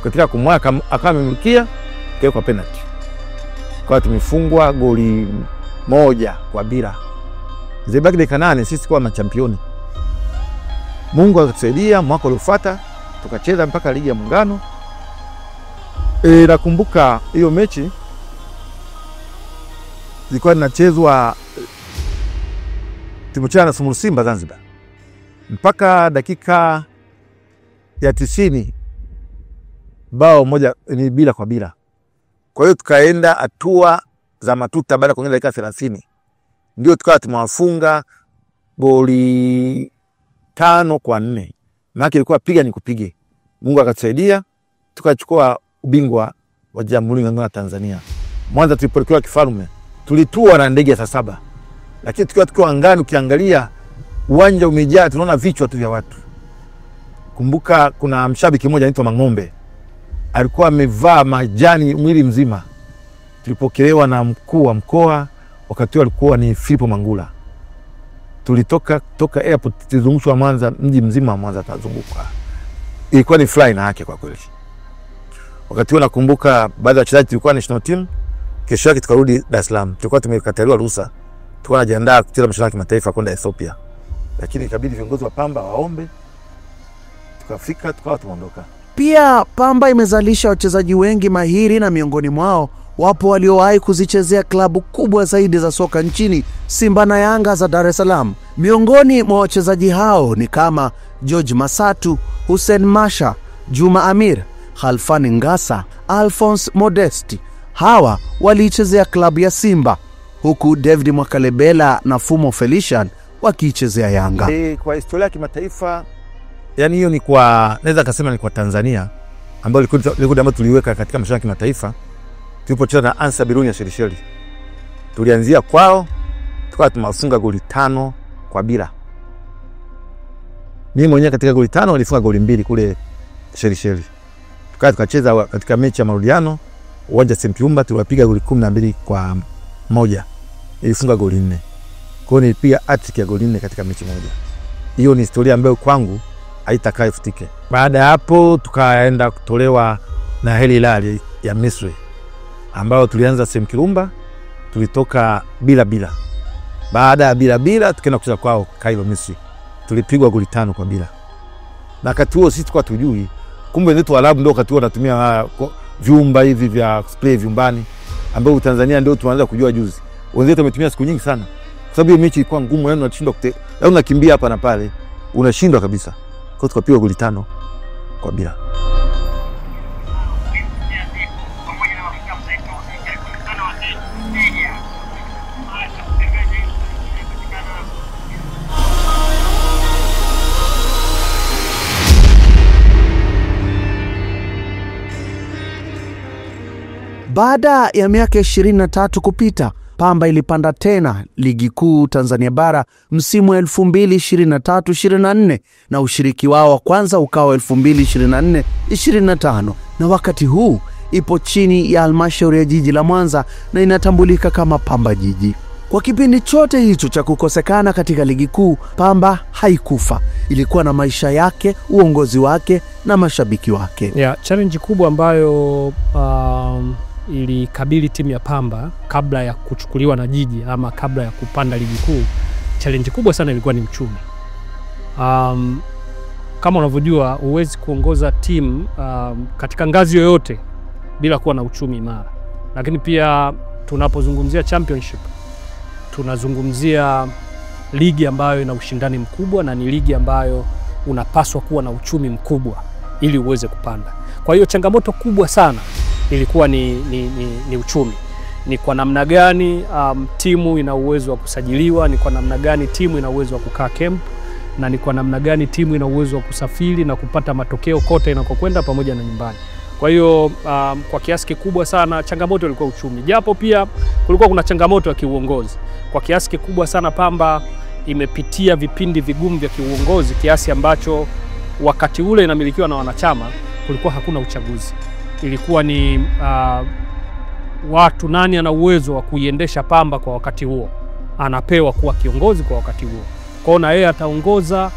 katika kumwaka akawa amemrukia kwa penalty. Kwa tumefungwa goli 1-0. Zibaki dakika 8 sisi kwa machampioni. Mungu akatusaidia, mwaka uliofuata tukacheza mpaka ligi ya Muungano. Nakumbuka hiyo mechi zilikuwa zinachezwa, tumecheza na Sumuru Simba Zanzibar mpaka dakika ya 90, bao moja ni bila kwa bila. Kwa hiyo tukaenda hatua za matuta baada ya kuongeza dakika 30. Ndio tukawa tumewafunga goli 5-4. Maana ilikuwa piga ni kupige. Mungu akatusaidia tukachukua ubingwa wa Jamhuri ya Muungano wa Tanzania. Mwanza tulipokuwa Kifalme, tulitua na ndege ya saa 7. Lakini tukiwa angani ukiangalia uwanja umejaa, tunaona vichwa tu vya watu. Kumbuka kuna mshabiki mmoja anaitwa Mang'ombe. Alikuwa amevaa majani mwili mzima. Tulipokelewa na mkuu wa mkoa, wakati alikuwa ni Filipo Mangula. Tulitoka airport tulizungushwa Mwanza, mji mzima wa Mwanza tazunguka. Ilikuwa ni fly na yake kwa kweli. Wakati nakumbuka baada ya wachezaji tulikuwa national team, kesho yake tukarudi Dar es Salaam. Tulikuwa tumekataliwa ruhusa. Tulikuwa tunajiandaa kucheza mashindano ya kimataifa kwenda Ethiopia. Lakini ikabidi viongozi wa Pamba waombe. Tukafika tukawa tumeondoka. Pia Pamba imezalisha wachezaji wengi mahiri, na miongoni mwao wapo waliowahi kuzichezea klabu kubwa zaidi za soka nchini, Simba na Yanga za Dar es Salaam. Miongoni mwa wachezaji hao ni kama George Masatu, Hussein Masha, Juma Amir, Khalfani Ngasa, Alphonse Modesti. Hawa waliichezea klabu ya Simba, huku David Mwakalebela na Fumo Felician wakiichezea Yanga. Kwa historia ya kimataifa, yani hiyo ni kwa, naweza kusema ni kwa Tanzania, ambayo rekodi ambayo tuliweka katika mashindano ya kimataifa tulipocheza na Ansa Belu ya Shelisheli. Tulianzia kwao, tukawa tumewafunga goli 5-0. Mimi mwenyewe katika goli 5 nilifunga goli 2 kule Shelisheli. Tukacheza katika mechi ya marudiano uwanja St. Kirumba, tuliwapiga goli 12-1. Nilifunga goli 4. Kwa hiyo nilipiga hat-trick ya goli 4 katika mechi moja. Hiyo ni historia ambayo kwangu haitakaa ifutike. Baada ya hapo tukaenda kutolewa na Al Hilal ya Misri, ambao tulianza St. Kirumba, tulitoka bila. Baada ya bila tukaenda kucheza kwao Cairo, Misri. Tulipigwa goli 5-0. Na wakati huo sisi tulikuwa tujui, kumbe wenzetu Waarabu ndio wakati huo wanatumia vyumba hivi vya spray vyumbani, ambao Tanzania ndio tuanza kujua juzi. Wenzetu wametumia siku nyingi sana. Kwa sababu hiyo mechi ilikuwa ngumu, yani unashindwa yani unakimbia hapa na pale, unashindwa kabisa. Kwa hiyo tukapigwa goli 5-0. Baada ya miaka 23 kupita, Pamba ilipanda tena ligi kuu Tanzania bara msimu wa 2023-24 na ushiriki wao wa kwanza ukawa 2024-25, na wakati huu ipo chini ya halmashauri ya jiji la Mwanza na inatambulika kama Pamba Jiji. Kwa kipindi chote hicho cha kukosekana katika ligi kuu, Pamba haikufa. Ilikuwa na maisha yake, uongozi wake na mashabiki wake. Challenge kubwa ambayo ilikabili timu ya Pamba kabla ya kuchukuliwa na jiji ama kabla ya kupanda ligi kuu, challenge kubwa sana ilikuwa ni uchumi. Kama unavyojua, huwezi kuongoza timu katika ngazi yoyote bila kuwa na uchumi imara. Lakini pia tunapozungumzia championship, tunazungumzia ligi ambayo ina ushindani mkubwa na ni ligi ambayo unapaswa kuwa na uchumi mkubwa ili uweze kupanda. Kwa hiyo changamoto kubwa sana ilikuwa ni uchumi. Ni kwa namna gani timu ina uwezo wa kusajiliwa, ni kwa namna gani timu ina uwezo wa kukaa camp, na ni kwa namna gani timu ina uwezo wa kusafiri na kupata matokeo kote inakokwenda pamoja na nyumbani. Kwa hiyo kwa kiasi kikubwa sana changamoto ilikuwa uchumi. Japo pia kulikuwa kuna changamoto ya kiuongozi. Kwa kiasi kikubwa sana Pamba imepitia vipindi vigumu vya kiuongozi kiasi ambacho wakati ule inamilikiwa na wanachama, kulikuwa hakuna uchaguzi. Ilikuwa ni watu nani ana uwezo wa kuiendesha Pamba kwa wakati huo, anapewa kuwa kiongozi kwa wakati huo. Kwa hiyo na yeye ataongoza.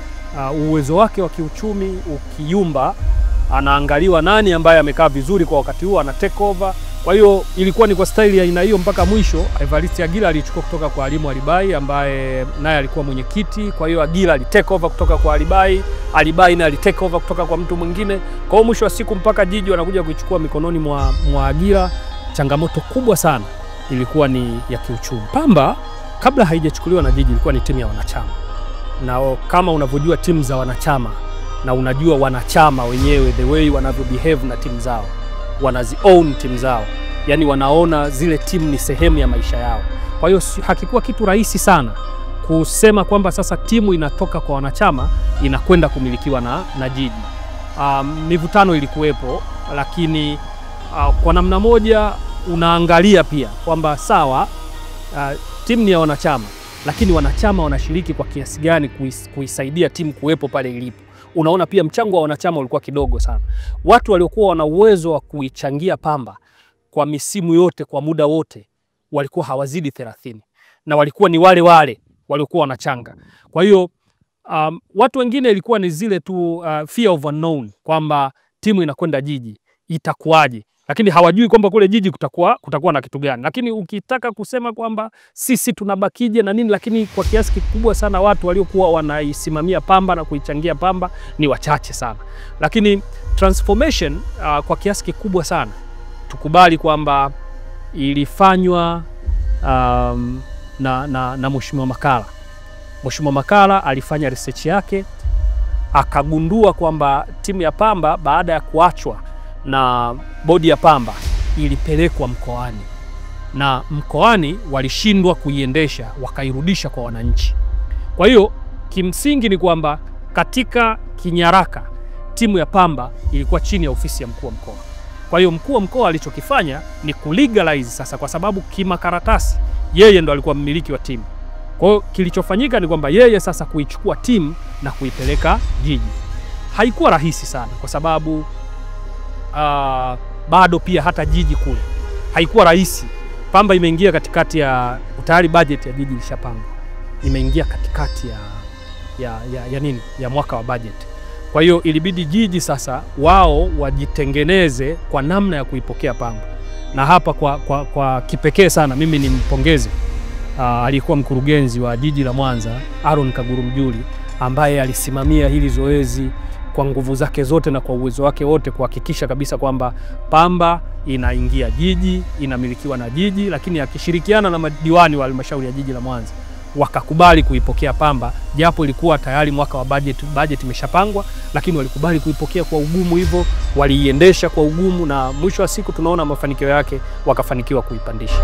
Uwezo wake wa kiuchumi ukiyumba, anaangaliwa nani ambaye amekaa vizuri kwa wakati huo, ana take over. Kwa hiyo ilikuwa ni kwa staili ya aina hiyo mpaka mwisho. Evariste Agila alichukua kutoka kwa Alimu Alibai ambaye naye alikuwa mwenyekiti. Kwa hiyo Agila alitake over kutoka kwa Alibai, Alibai naye alitake over kutoka kwa mtu mwingine. Kwa hiyo mwisho wa siku mpaka jiji wanakuja kuichukua mikononi mwa Agila. Changamoto kubwa sana ilikuwa ni ya kiuchumi. Pamba kabla haijachukuliwa na jiji ilikuwa ni timu ya wanachama. Na kama unavyojua timu za wanachama na unajua wanachama wenyewe the way wanavyo behave na timu zao, wanazi own timu zao, yani wanaona zile timu ni sehemu ya maisha yao. Kwa hiyo hakikuwa kitu rahisi sana kusema kwamba sasa timu inatoka kwa wanachama inakwenda kumilikiwa na jiji. Mivutano ilikuwepo, lakini kwa namna moja unaangalia pia kwamba sawa, timu ni ya wanachama, lakini wanachama wanashiriki kwa kiasi gani kuisaidia timu kuwepo pale ilipo. Unaona pia mchango wa wanachama ulikuwa kidogo sana. Watu waliokuwa wana uwezo wa kuichangia Pamba kwa misimu yote kwa muda wote walikuwa hawazidi 30, na walikuwa ni wale waliokuwa wanachanga. Kwa hiyo watu wengine ilikuwa ni zile tu fear of unknown, kwamba timu inakwenda jiji itakuwaje, lakini hawajui kwamba kule jiji kutakuwa na kitu gani. Lakini ukitaka kusema kwamba sisi tunabakije na nini, lakini kwa kiasi kikubwa sana watu waliokuwa wanaisimamia Pamba na kuichangia Pamba ni wachache sana. Lakini transformation kwa kiasi kikubwa sana tukubali kwamba ilifanywa na Mheshimiwa Makala. Mheshimiwa Makala alifanya research yake, akagundua kwamba timu ya Pamba baada ya kuachwa na bodi ya Pamba ilipelekwa mkoani, na mkoani walishindwa kuiendesha, wakairudisha kwa wananchi. Kwa hiyo kimsingi ni kwamba katika kinyaraka timu ya Pamba ilikuwa chini ya ofisi ya mkuu wa mkoa. Kwa hiyo mkuu wa mkoa alichokifanya ni kulegalize sasa, kwa sababu kimakaratasi yeye ndo alikuwa mmiliki wa timu. Kwa hiyo kilichofanyika ni kwamba yeye sasa kuichukua timu na kuipeleka jiji. Haikuwa rahisi sana kwa sababu bado pia hata jiji kule haikuwa rahisi. Pamba imeingia katikati ya tayari budget ya jiji ilishapangwa. Imeingia katikati ya mwaka wa budget. Kwa hiyo ilibidi jiji sasa wao wajitengeneze kwa namna ya kuipokea Pamba. Na hapa kwa kipekee sana mimi ni mpongezi alikuwa mkurugenzi wa jiji la Mwanza Aaron Kaguru Mjuli, ambaye alisimamia hili zoezi kwa nguvu zake zote na kwa uwezo wake wote kuhakikisha kabisa kwamba Pamba inaingia jiji, inamilikiwa na jiji, lakini akishirikiana na madiwani wa halmashauri ya jiji la Mwanza wakakubali kuipokea Pamba, japo ilikuwa tayari mwaka wa budget imeshapangwa, lakini walikubali kuipokea kwa ugumu. Hivyo waliiendesha kwa ugumu, na mwisho wa siku tunaona mafanikio yake, wakafanikiwa kuipandisha.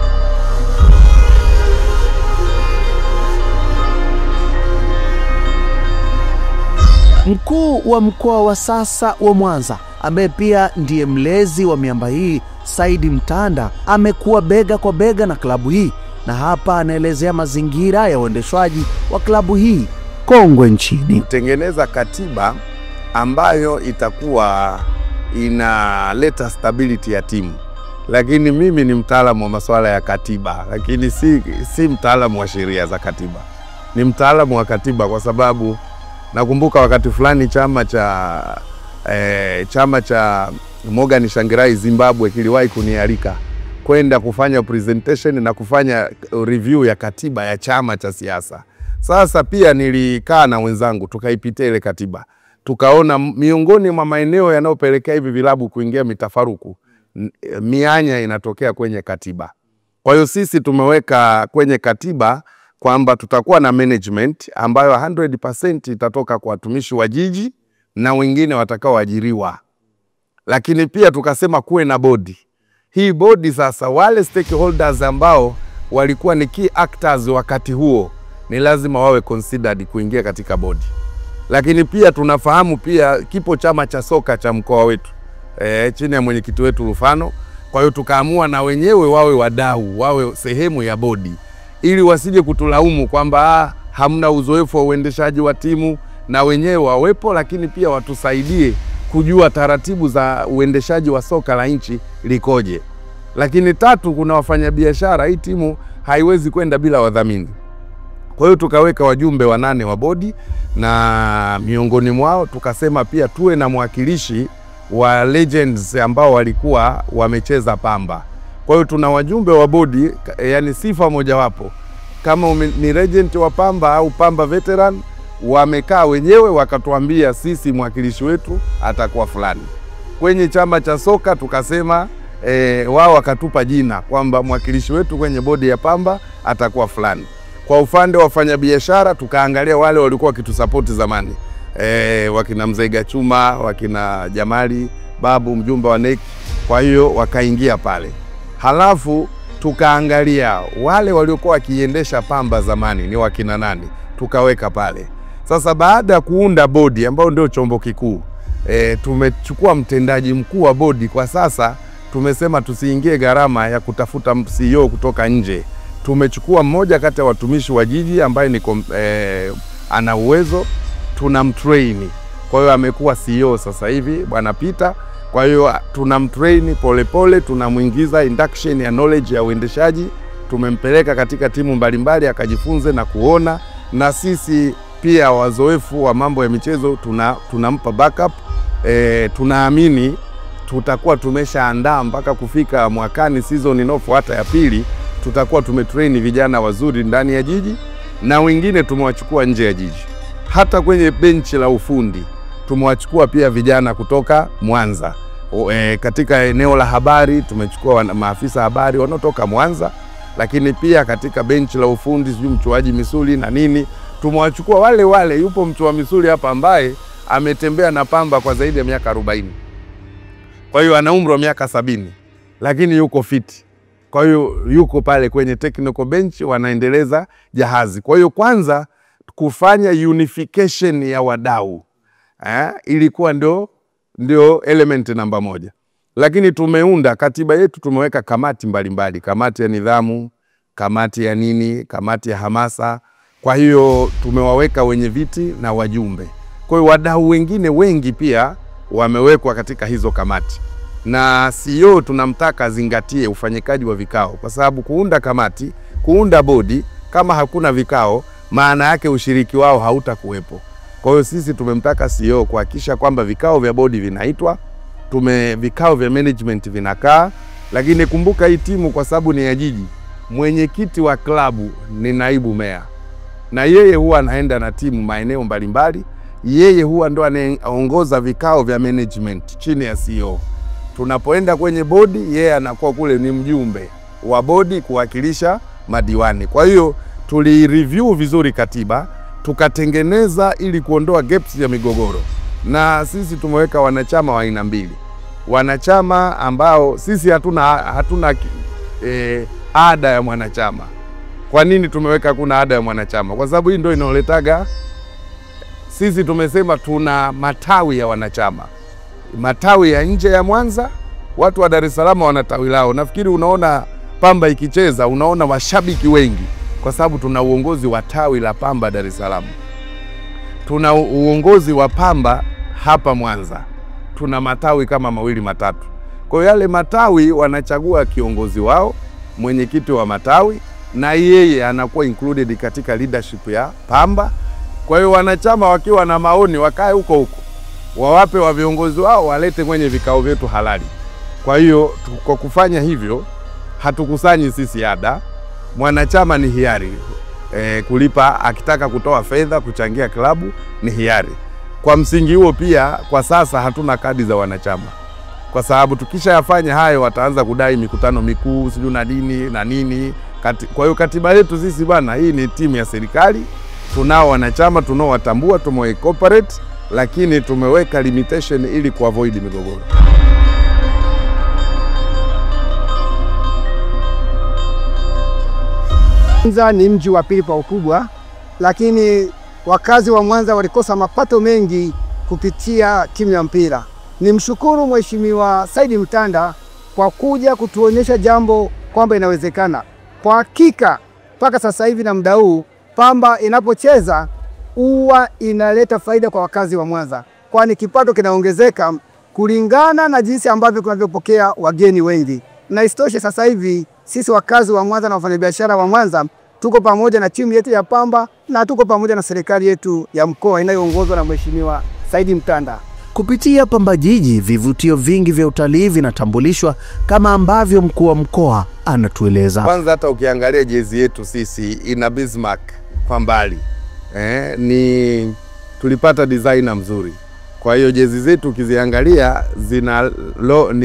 Mkuu wa mkoa wa sasa wa Mwanza, ambaye pia ndiye mlezi wa miamba hii, Saidi Mtanda, amekuwa bega kwa bega na klabu hii, na hapa anaelezea mazingira ya uendeshwaji wa klabu hii kongwe nchini. Kutengeneza katiba ambayo itakuwa inaleta stability ya timu. Lakini mimi ni mtaalamu wa masuala ya katiba, lakini si mtaalamu wa sheria za katiba. Ni mtaalamu wa katiba kwa sababu nakumbuka wakati fulani chama cha Morgan Shangirai Zimbabwe kiliwahi kunialika kwenda kufanya presentation na kufanya review ya katiba ya chama cha siasa. Sasa pia nilikaa na wenzangu tukaipitia ile katiba. Tukaona miongoni mwa maeneo yanayopelekea hivi vilabu kuingia mitafaruku, mianya inatokea kwenye katiba. Kwa hiyo sisi tumeweka kwenye katiba kwamba tutakuwa na management ambayo 100% itatoka kwa watumishi wa jiji na wengine watakaoajiriwa. Lakini pia tukasema kuwe na bodi. Hii bodi sasa, wale stakeholders ambao walikuwa ni key actors wakati huo ni lazima wawe considered kuingia katika bodi. Lakini pia tunafahamu pia kipo chama cha soka cha mkoa wetu chini ya mwenyekiti wetu Rufano. Kwa hiyo tukaamua na wenyewe wawe wadau, wawe sehemu ya bodi, ili wasije kutulaumu kwamba hamna uzoefu wa uendeshaji wa timu, na wenyewe wawepo, lakini pia watusaidie kujua taratibu za uendeshaji wa soka la nchi likoje. Lakini tatu, kuna wafanyabiashara. Hii timu haiwezi kwenda bila wadhamini. Kwa hiyo tukaweka wajumbe 8 wa bodi, na miongoni mwao tukasema pia tuwe na mwakilishi wa legends ambao walikuwa wamecheza Pamba. Kwa hiyo tuna wajumbe wa bodi, yani sifa mojawapo kama ni legend wa Pamba au Pamba veteran, wamekaa wenyewe wakatuambia sisi mwakilishi wetu atakuwa fulani. Kwenye chama cha soka tukasema wao wakatupa jina kwamba mwakilishi wetu kwenye bodi ya Pamba atakuwa fulani. Kwa upande wa wafanyabiashara tukaangalia wale walikuwa wakitusupport zamani, wakina Mzee Gachuma, wakina Jamali Babu, mjumbe wa NEC. Kwa hiyo wakaingia pale. Halafu tukaangalia wale waliokuwa wakiendesha Pamba zamani ni wakina nani, tukaweka pale. Sasa baada ya kuunda bodi ambao ndio chombo kikuu, tumechukua mtendaji mkuu wa bodi. Kwa sasa tumesema tusiingie gharama ya kutafuta CEO kutoka nje. Tumechukua mmoja kati ya watumishi wa jiji ambaye ni ana uwezo, tunamtrain. Kwa hiyo amekuwa CEO sasa hivi, Bwana Peter. Kwa hiyo tunamtrain polepole, tunamuingiza induction ya knowledge ya uendeshaji, tumempeleka katika timu mbalimbali akajifunze na kuona, na sisi pia wazoefu wa mambo ya michezo tunampa backup. Tunaamini tutakuwa tumeshaandaa mpaka kufika mwakani season inayofuata ya pili, tutakuwa tumetrain vijana wazuri ndani ya jiji na wengine tumewachukua nje ya jiji. Hata kwenye benchi la ufundi tumewachukua pia vijana kutoka Mwanza. Katika eneo la habari tumechukua maafisa habari wanaotoka Mwanza, lakini pia katika benchi la ufundi mchuaji misuli na nini tumewachukua wale. Yupo mchua misuli hapa ambaye ametembea na Pamba kwa zaidi ya miaka 40. Kwa hiyo ana umri wa miaka 70 lakini yuko fit. Kwa hiyo yuko pale kwenye technical bench wanaendeleza jahazi. Kwa hiyo kwanza kufanya unification ya wadau ilikuwa ndio element namba 1. Lakini tumeunda katiba yetu, tumeweka kamati mbalimbali, kamati ya nidhamu, kamati ya nini, kamati ya hamasa. Kwa hiyo tumewaweka wenye viti na wajumbe. Kwa hiyo wadau wengine wengi pia wamewekwa katika hizo kamati. Na CEO tunamtaka zingatie ufanyikaji wa vikao, kwa sababu kuunda kamati, kuunda bodi kama hakuna vikao, maana yake ushiriki wao hautakuwepo. Kwa hiyo sisi tumemtaka CEO kuhakikisha kwamba vikao vya bodi vinaitwa, vikao vya management vinakaa, Lakini kumbuka hii timu kwa sababu ni ya jiji, mwenyekiti wa klabu ni naibu meya, na yeye huwa anaenda na timu maeneo mbalimbali. Yeye huwa ndo anaongoza vikao vya management chini ya CEO. Tunapoenda kwenye bodi, yeye anakuwa kule ni mjumbe wa bodi kuwakilisha madiwani. Kwa hiyo tuli-review vizuri katiba, tukatengeneza ili kuondoa gaps ya migogoro. Na sisi tumeweka wanachama wa aina mbili. Wanachama ambao sisi hatuna ada ya mwanachama. Kwa nini tumeweka kuna ada ya mwanachama? Kwa sababu hii ndio inaoletaga, sisi tumesema tuna matawi ya wanachama. Matawi ya nje ya Mwanza, watu wa Dar es Salaam wana tawi lao. Nafikiri unaona Pamba ikicheza, unaona washabiki wengi kwa sababu tuna uongozi wa tawi la Pamba Dar es Salaam. Tuna uongozi wa Pamba hapa Mwanza. Tuna matawi kama 2 matatu. Kwa hiyo yale matawi wanachagua kiongozi wao, mwenyekiti wa matawi, na yeye anakuwa included katika leadership ya Pamba. Kwa hiyo wanachama wakiwa na maoni wakae huko huko, wawape wa viongozi wao, walete kwenye vikao vyetu halali. Kwa hiyo kwa kufanya hivyo hatukusanyi sisi ada. Mwanachama ni hiari kulipa, akitaka kutoa fedha kuchangia klabu ni hiari. Kwa msingi huo pia kwa sasa hatuna kadi za wanachama, kwa sababu tukishayafanya hayo wataanza kudai mikutano mikuu siju na dini na nini. Kwa hiyo katiba yetu sisi bana, hii ni timu ya serikali, tunao wanachama tunaowatambua, tumewaincorporate, lakini tumeweka limitation ili kuavoid migogoro. Mwanza ni mji wa pili kwa ukubwa, lakini wakazi wa Mwanza walikosa mapato mengi kupitia timu ya mpira. Nimshukuru Mheshimiwa Said Mtanda kwa kuja kutuonyesha jambo kwamba inawezekana. Kwa hakika mpaka sasa hivi na muda huu Pamba inapocheza huwa inaleta faida kwa wakazi wa Mwanza, kwani kipato kinaongezeka kulingana na jinsi ambavyo tunavyopokea wageni wengi. Na isitoshe sasa hivi sisi wakazi wa Mwanza na wafanyabiashara wa Mwanza tuko pamoja na timu yetu ya Pamba na tuko pamoja na serikali yetu ya mkoa inayoongozwa na Mheshimiwa Said Mtanda. Kupitia Pamba Jiji, vivutio vingi vya utalii vinatambulishwa kama ambavyo mkuu wa mkoa anatueleza. Kwanza hata ukiangalia jezi yetu sisi ina Bismarck kwa mbali. Ni tulipata designer mzuri. Kwa hiyo jezi zetu ukiziangalia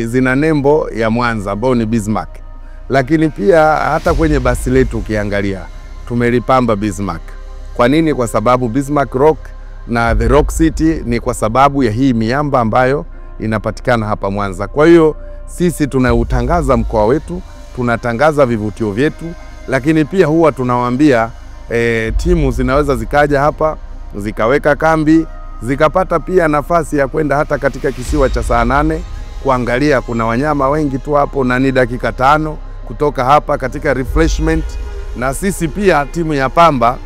zina nembo ya Mwanza ambao ni Bismarck. Lakini pia hata kwenye basi letu ukiangalia tumelipamba Bismarck. Kwa nini? Kwa sababu Bismarck Rock na The Rock City ni kwa sababu ya hii miamba ambayo inapatikana hapa Mwanza. Kwa hiyo sisi tunautangaza mkoa wetu, tunatangaza vivutio vyetu, lakini pia huwa tunawaambia timu zinaweza zikaja hapa, zikaweka kambi, zikapata pia nafasi ya kwenda hata katika kisiwa cha Saanane kuangalia, kuna wanyama wengi tu hapo na ni dakika 5 kutoka hapa katika refreshment. Na sisi pia timu ya Pamba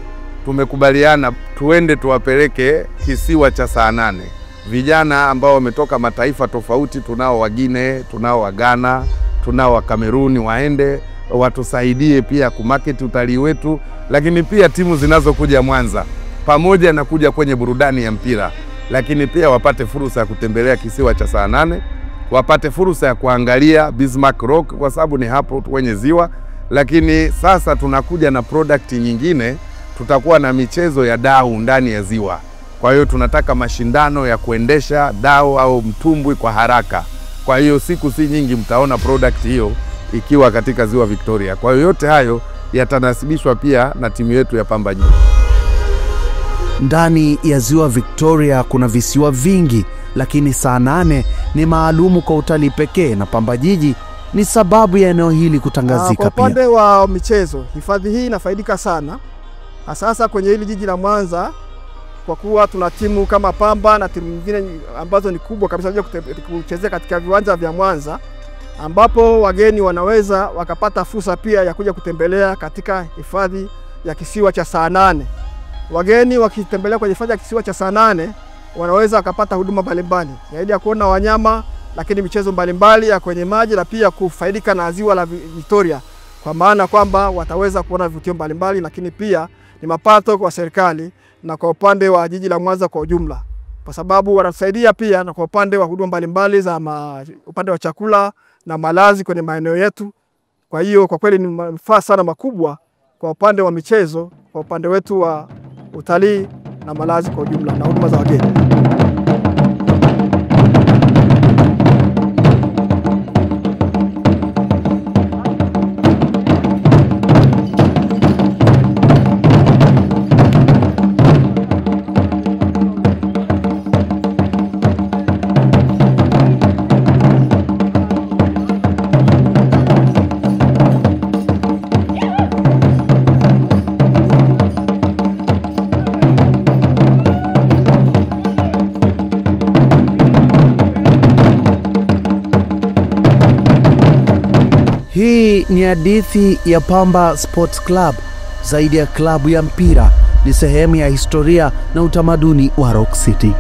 tumekubaliana tuende tuwapeleke kisiwa cha Saanane vijana ambao wametoka mataifa tofauti, tunao wa Guinea, tunao wa Ghana, tunao wa Kameruni, waende watusaidie pia kumarket utalii wetu. Lakini pia timu zinazokuja Mwanza pamoja na kuja kwenye burudani ya mpira, lakini pia wapate fursa ya kutembelea kisiwa cha Saanane, wapate fursa ya kuangalia Bismarck Rock kwa sababu ni hapo kwenye ziwa. Lakini sasa tunakuja na product nyingine, tutakuwa na michezo ya dau ndani ya ziwa. Kwa hiyo tunataka mashindano ya kuendesha dau au mtumbwi kwa haraka. Kwa hiyo siku si nyingi mtaona product hiyo ikiwa katika ziwa Victoria. Kwa hiyo yote hayo yatanasibishwa pia na timu yetu ya Pamba Jiji. Ndani ya ziwa Victoria kuna visiwa vingi, lakini Saanane ni maalumu kwa utalii pekee, na Pamba Jiji ni sababu ya eneo hili kutangazika. Kwa upande wa michezo, hifadhi hii inafaidika sana sasa kwenye hili jiji la Mwanza, kwa kuwa tuna timu kama Pamba na timu nyingine ambazo ni kubwa kabisa kuchezea katika viwanja vya Mwanza, ambapo wageni wanaweza wakapata fursa pia ya kuja kutembelea katika hifadhi ya kisiwa cha Saanane. Wageni wakitembelea kwenye hifadhi ya kisiwa cha Saanane wanaweza wakapata huduma mbalimbali zaidi ya kuona wanyama, lakini michezo mbalimbali ya kwenye maji, na pia kufaidika na ziwa la Victoria, kwa maana kwamba wataweza kuona vivutio mbalimbali, lakini pia ni mapato kwa serikali na kwa upande wa jiji la Mwanza kwa ujumla, kwa sababu wanatusaidia pia na kwa upande wa huduma mbalimbali za upande wa chakula na malazi kwenye maeneo yetu. Kwa hiyo kwa kweli ni manufaa sana makubwa kwa upande wa michezo, kwa upande wetu wa utalii na malazi kwa ujumla na huduma za wageni. Hii ni hadithi ya Pamba Sports Club. Zaidi ya klabu ya mpira, ni sehemu ya historia na utamaduni wa Rock City.